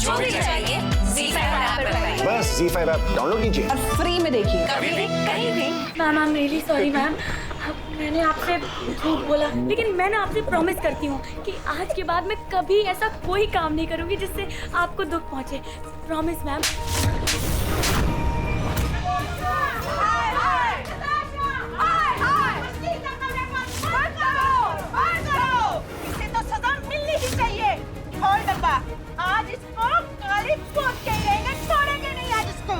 जो भी चाहिए ZEE5 ऐप पर पाइए। बस ZEE5 ऐप डाउनलोड कीजिए और फ्री में देखिए। कभी भी कहीं भी। Ma'am I am really sorry ma'am, मैंने आपसे झूठ बोला, लेकिन मैं ना आपसे प्रॉमिस करती हूँ कि आज के बाद मैं कभी ऐसा कोई काम नहीं करूँगी जिससे आपको दुख पहुँचे। Promise ma'am. इसे तो सजा मिलनी ही चाहिए। खोल डब्बा, आज इसको काली पोत के ही रहेंगे, छोड़ेंगे नहीं आज इसको।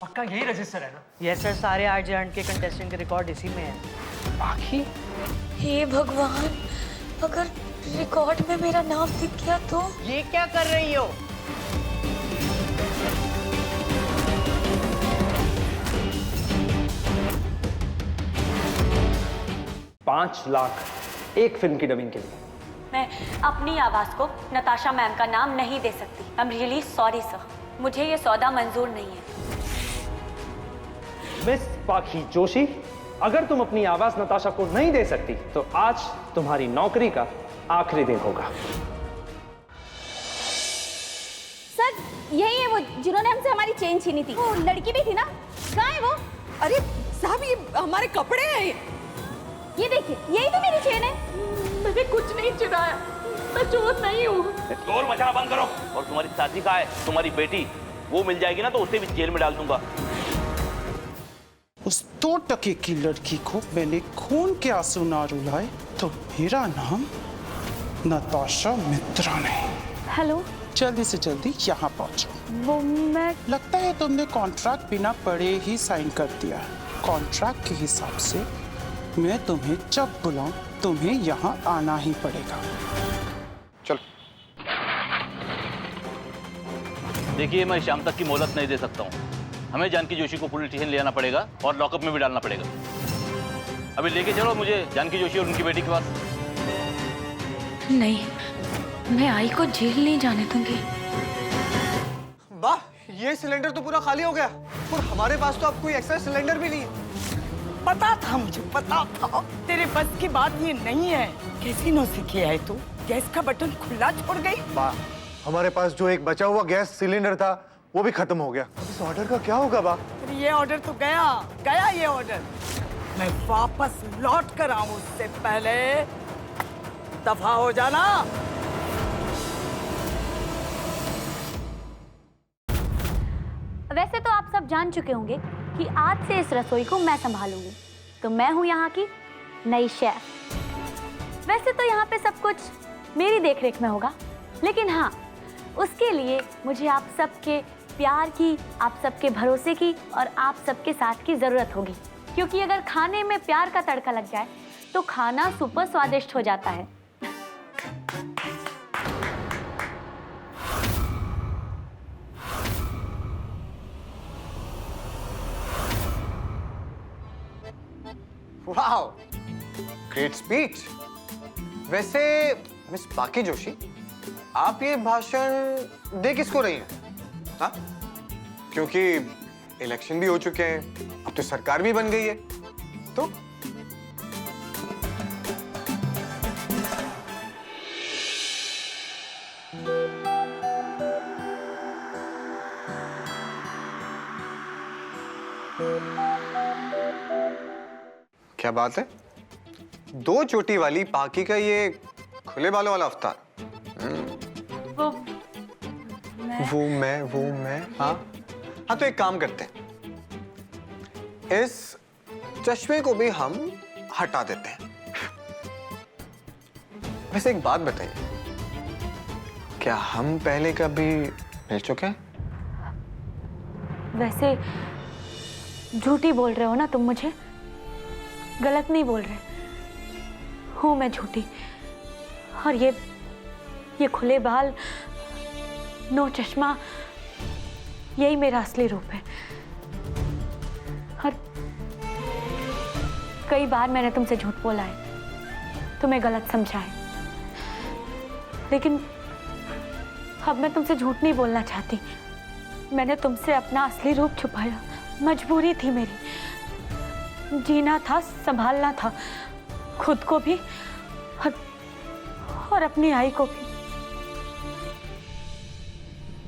पक्का यही रजिस्टर है ना? यस सर, सारे आर्ट के कंटेस्टेंट के रिकॉर्ड इसी में है। बाकी हे भगवान, अगर रिकॉर्ड में मेरा नाम दिख गया तो? ये क्या कर रही हो? ₹5 लाख एक फिल्म की डबिंग के लिए। मैं अपनी आवाज़ को नताशा मैम का नाम नहीं दे सकती। I am really sorry sir, मुझे ये सौदा मंजूर नहीं है। मिस पाखी जोशी, अगर तुम अपनी आवाज नताशा को नहीं दे सकती तो आज तुम्हारी नौकरी का आखिरी दिन होगा। सर यही है वो जिन्होंने हमसे हमारी चेन छीनी थी। वो लड़की भी थी ना, कहाँ है वो? अरे साहब, ये हमारे कपड़े हैं। ये देखिए, यही तो मेरी चेन है। मैंने कुछ नहीं चुराया, मैं चोर नहीं हूँ। शोर मचाना बंद करो। और तुम्हारी साथी कहाँ है? तुम्हारी बेटी, वो मिल जाएगी ना तो उसे भी जेल में डाल दूंगा। उस 2 टके की लड़की को मैंने खून के आंसू ना रुलाए तो मेरा नाम नताशा मित्रा नहीं। हेलो, जल्दी से जल्दी यहाँ पहुँचो। वो मैं लगता है तुमने कॉन्ट्रैक्ट बिना पढ़े ही साइन कर दिया है। कॉन्ट्रैक्ट के हिसाब से मैं तुम्हें जब बुलाऊं तुम्हें यहाँ आना ही पड़ेगा। चलो। देखिए, मैं शाम तक की मोहलत नहीं दे सकता हूँ। हमें जानकी जोशी को पुलिस स्टेशन ले आना पड़ेगा और लॉकअप में भी डालना पड़ेगा। अभी लेके चलो मुझे जानकी जोशी और उनकी बेटी के पास। नहीं, मैं आई को जेल नहीं जाने दूंगी। वाह, ये सिलेंडर तो पूरा खाली हो गया और हमारे पास तो अब कोई एक्स्ट्रा सिलेंडर भी नहीं है। पता था मुझे, पता था तेरे बस की बात ये नहीं है। कैसी नौसी किया है तू? गैस का बटन खुला छोड़ गई। बा, हमारे पास जो एक बचा हुआ गैस सिलेंडर था वो भी खत्म हो गया। इस ऑर्डर का क्या होगा बा? ये ऑर्डर तो गया गया, ये ऑर्डर। मैं वापस लौट कर आऊं उससे पहले दफा हो जाना। वैसे तो आप सब जान चुके होंगे कि आज से इस रसोई को मैं संभालूंगी, तो मैं हूँ यहाँ की नई शेफ। वैसे तो यहाँ पे सब कुछ मेरी देखरेख में होगा, लेकिन हाँ, उसके लिए मुझे आप सबके प्यार की, आप सबके भरोसे की और आप सबके साथ की ज़रूरत होगी, क्योंकि अगर खाने में प्यार का तड़का लग जाए तो खाना सुपर स्वादिष्ट हो जाता है। Wow, great speech. वैसे मिस पाकी जोशी, आप ये भाषण दे किसको रही हैं? हाँ? क्योंकि इलेक्शन भी हो चुके हैं, अब तो सरकार भी बन गई है, तो क्या बात है? 2 चोटी वाली पाकी का ये खुले बालों वाला अवतार। वो मैं हाँ हाँ, तो एक काम करते हैं, इस चश्मे को भी हम हटा देते हैं। वैसे एक बात बताइए, क्या हम पहले कभी मिल चुके हैं? वैसे झूठी बोल रहे हो ना तुम, मुझे गलत नहीं बोल रहे। हूँ मैं झूठी, और ये खुले बाल, नो चश्मा, यही मेरा असली रूप है। और कई बार मैंने तुमसे झूठ बोला है, तुम्हें गलत समझा है, लेकिन अब मैं तुमसे झूठ नहीं बोलना चाहती। मैंने तुमसे अपना असली रूप छुपाया, मजबूरी थी मेरी। जीना था, संभालना था, खुद को भी और अपनी आई को भी।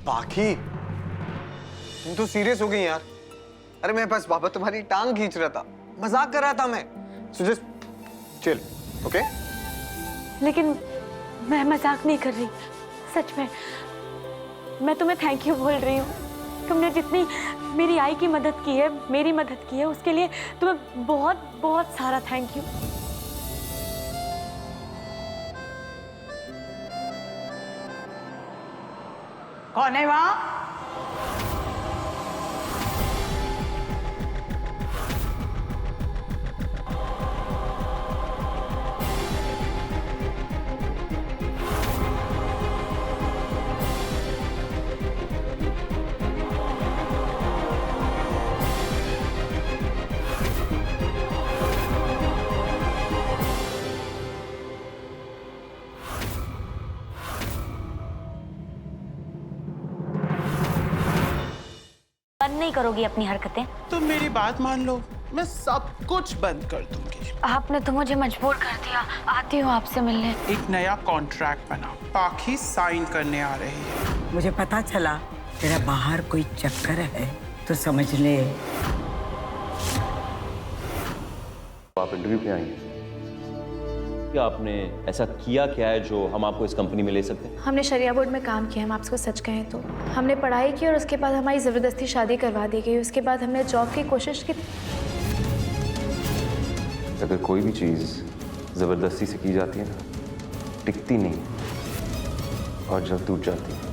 पाखी, तुम तो सीरियस हो गई यार। अरे मेरे पास बाबा तुम्हारी टांग खींच रहा था, मजाक कर रहा था मैं। So just chill, okay? लेकिन मैं मजाक नहीं कर रही, सच में। मैं तुम्हें थैंक यू बोल रही हूँ। तुमने जितनी मेरी आई की मदद की है, मेरी मदद की है, उसके लिए तुम्हें बहुत बहुत सारा थैंक यू। कौन है वहाँ? बंद नहीं करोगी अपनी हरकतें? तुम मेरी बात मान लो, मैं सब कुछ बंद कर दूंगी। आपने तो मुझे मजबूर कर दिया। आती हूँ आपसे मिलने। एक नया कॉन्ट्रैक्ट बना, पाखी साइन करने आ रही है। मुझे पता चला तेरा बाहर कोई चक्कर है तो समझ ले। आप इंटरव्यू पे आई हैं? क्या आपने ऐसा किया क्या है जो हम आपको इस कंपनी में ले सकते हैं? हमने शरिया बोर्ड में काम किया, हम आपको सच कहें तो। हमने पढ़ाई की और उसके बाद हमारी ज़बरदस्ती शादी करवा दी गई। उसके बाद हमने जॉब की कोशिश की। अगर कोई भी चीज़ ज़बरदस्ती से की जाती है ना, टिकती नहीं और जल्द टूट जाती है।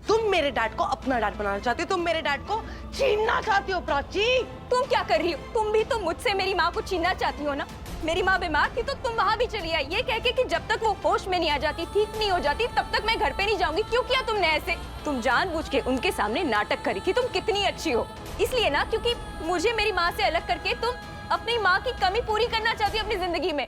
तुम मेरे डैड को अपना डैड बनाना चाहती हो, तुम मेरे डैड को छीनना चाहती हो प्राची। तुम क्या कर रही हो? तुम भी तो मुझसे मेरी माँ को छीनना चाहती हो ना? मेरी माँ बीमार थी तो तुम वहाँ भी चली आई, ये कह के कि जब तक वो होश में नहीं आ जाती, ठीक नहीं हो जाती, तब तक मैं घर पे नहीं जाऊंगी। क्यों किया तुमने ऐसे? तुम जानबूझ के उनके सामने नाटक करी कि तुम कितनी अच्छी हो, इसलिए ना, क्योंकि मुझे मेरी माँ से अलग करके तुम अपनी माँ की कमी पूरी करना चाहती हो अपनी जिंदगी में।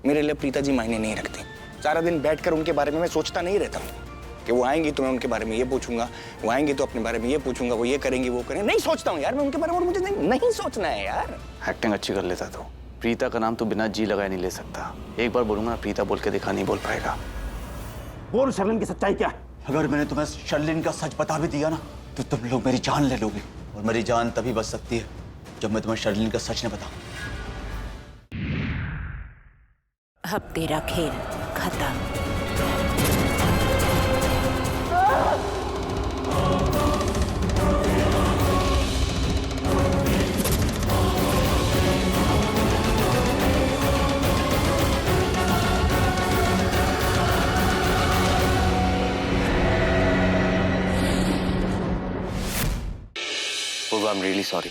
मेरे लिए प्रीता जी मायने नहीं रखती। सारा दिन बैठकर उनके बारे में मैं सोचता नहीं रहता हूँ कि वो आएंगी तो मैं उनके बारे में ये पूछूंगा, वो आएंगी तो अपने बारे में ये पूछूंगा, वो ये करेंगी वो करेंगे। नहीं सोचता हूँ यार मैं उनके बारे में, और मुझे नहीं सोचना है यार। एक्टिंग अच्छी कर लेता तो प्रीता का नाम तो बिना जी लगाए नहीं ले सकता। एक बार बोलूंगा ना प्रीता बोल के दिखा, नहीं बोल पाएगा। बोल शर्लिन की सच्चाई क्या है? अगर मैंने तुम्हें शर्लिन का सच बता भी दिया ना तो तुम लोग मेरी जान ले लोगे, और मेरी जान तभी बच सकती है जब मैं तुम्हें शर्लिन का सच न बताऊं। अब तेरा खेल खत्म। आई एम रियली सॉरी,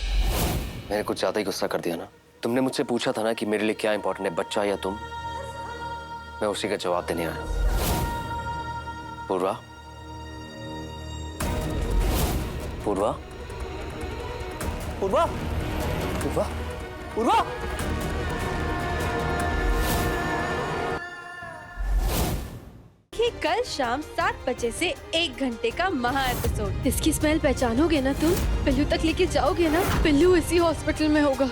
मैंने कुछ ज्यादा ही गुस्सा कर दिया ना। तुमने मुझसे पूछा था ना कि मेरे लिए क्या इंपॉर्टेंट है, बच्चा या तुम? मैं उसी का जवाब देने आया। पूर्वा, पूर्वा, पूर्वा, पूर्वा, पूर्वा। कि कल शाम 7 बजे से 1 घंटे का महा एपिसोड। इसकी स्मेल पहचानोगे ना तुम? पिल्लू तक लेके जाओगे ना? पिल्लू इसी हॉस्पिटल में होगा।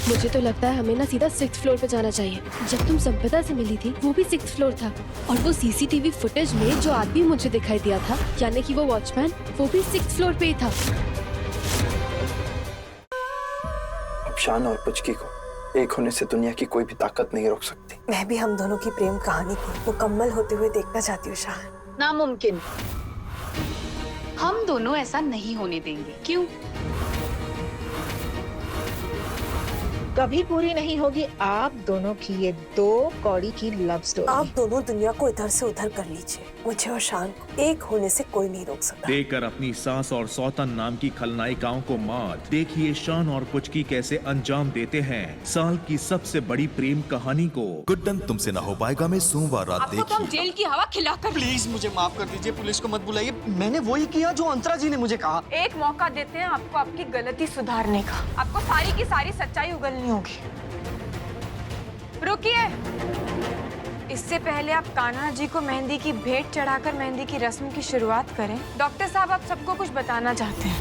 मुझे तो लगता है हमें ना सीधा 6th फ्लोर पे जाना चाहिए। जब तुम संपदा से मिली थी वो भी 6th फ्लोर था, और वो सीसीटीवी फुटेज में जो आदमी मुझे दिखाई दिया था, यानी कि वो वॉचमैन, वो भी 6th फ्लोर पे ही था। अब शान और पुचकी को एक होने से दुनिया की कोई भी ताकत नहीं रोक सकती। मैं भी हम दोनों की प्रेम कहानी को मुकम्मल होते हुए देखना चाहती हूँ शान। नामुमकिन, हम दोनों ऐसा नहीं होने देंगे। क्यों? कभी पूरी नहीं होगी आप दोनों की ये 2 कौड़ी की लव स्टोरी। आप दोनों दुनिया को इधर से उधर कर लीजिए, मुझे और शान को एक होने से कोई नहीं रोक सकता। देकर अपनी सास और सौतन नाम की खलनायिकाओं को मात, देखिए शान और पुचकी कैसे अंजाम देते हैं साल की सबसे बड़ी प्रेम कहानी को। गुड्डन तुमसे ना हो पाएगा में सोमवार रात देखिए। तो हम जेल की हवा खिलाकर। प्लीज मुझे माफ कर दीजिए, पुलिस को मत बुलाइए। मैंने वही किया जो अंतरा जी ने मुझे कहा। एक मौका देते हैं आपको आपकी गलती सुधारने का। आपको सारी की सारी सच्चाई उगलनी होगी। रुकिए, इससे पहले आप कान्हा जी को मेहंदी की भेंट चढ़ाकर मेहंदी की रस्म की शुरुआत करें। डॉक्टर साहब, आप सबको कुछ बताना चाहते हैं।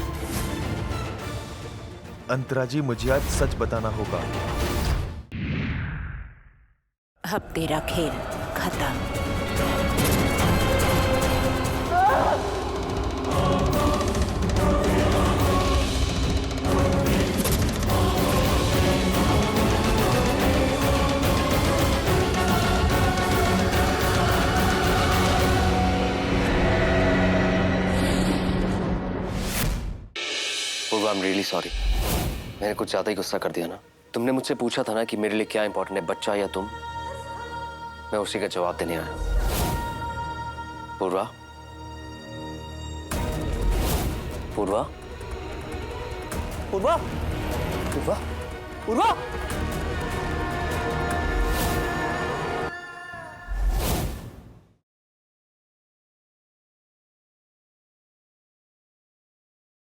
अंतरा जी, मुझे आज सच बताना होगा। अब तेरा खेल खत्म। पूर्वा, आई एम रियली सॉरी। मैंने कुछ ज्यादा ही गुस्सा कर दिया ना। तुमने मुझसे पूछा था ना कि मेरे लिए क्या इंपॉर्टेंट है, बच्चा या तुम। मैं उसी का जवाब देने आया। पूर्वा, पूर्वा, पूर्वा, पूर्वा, पूर्वा,